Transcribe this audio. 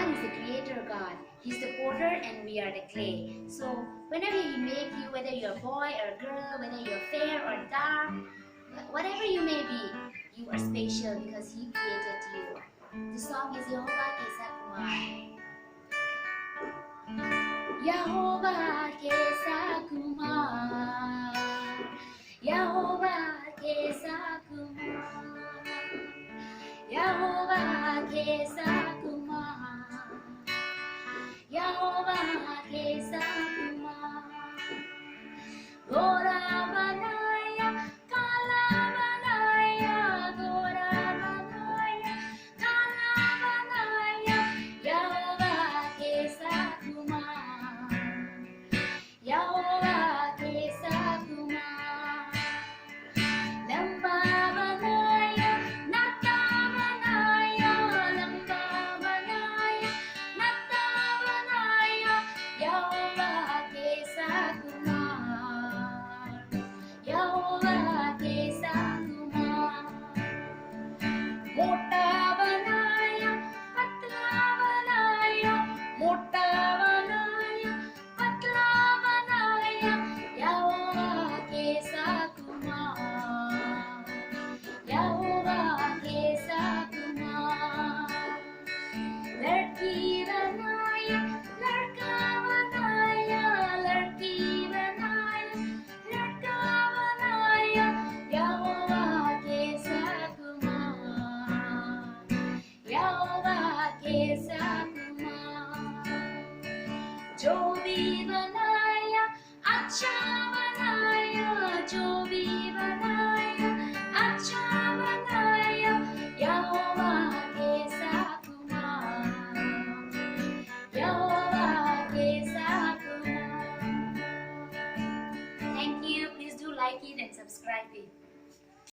God is the creator God. He's the potter and we are the clay. So whenever He make you, whether you're a boy or a girl, whether you're fair or dark, whatever you may be, you are special because He created you. The song is Yehovah Kesa Kumar. Yehovah Kesa Kumar. Yehovah Kesa Kumar. Yehovah Kesa Kumar. Yehovah Kesa Kumar. Gora banaya, kala banaya, gora banaya, kala banaya. Yehovah Kesa Kumar. Yehovah Kesa Kumar. Lamba banaya, nata banaya, lamba banaya, nata banaya. Yehovah Kesa Kumar. Yehovah Kesa Kumar. Mota banaya, patla banaya, mota banaya, patla banaya. Yehovah Kesa Kumar. Yehovah Kesa Kumar. Ladki banaya, ladka banaya, ladki banaya, ladka banaya. Yehovah Kesa Kumar. Yehovah Kesa Kumar. जो भी बनाया अच्छा बनाया, जो भी बनाया अच्छा बनाया. Yehovah Kesa Kumar. Yehovah Kesa Kumar. Thank you. Please do like it and subscribe it.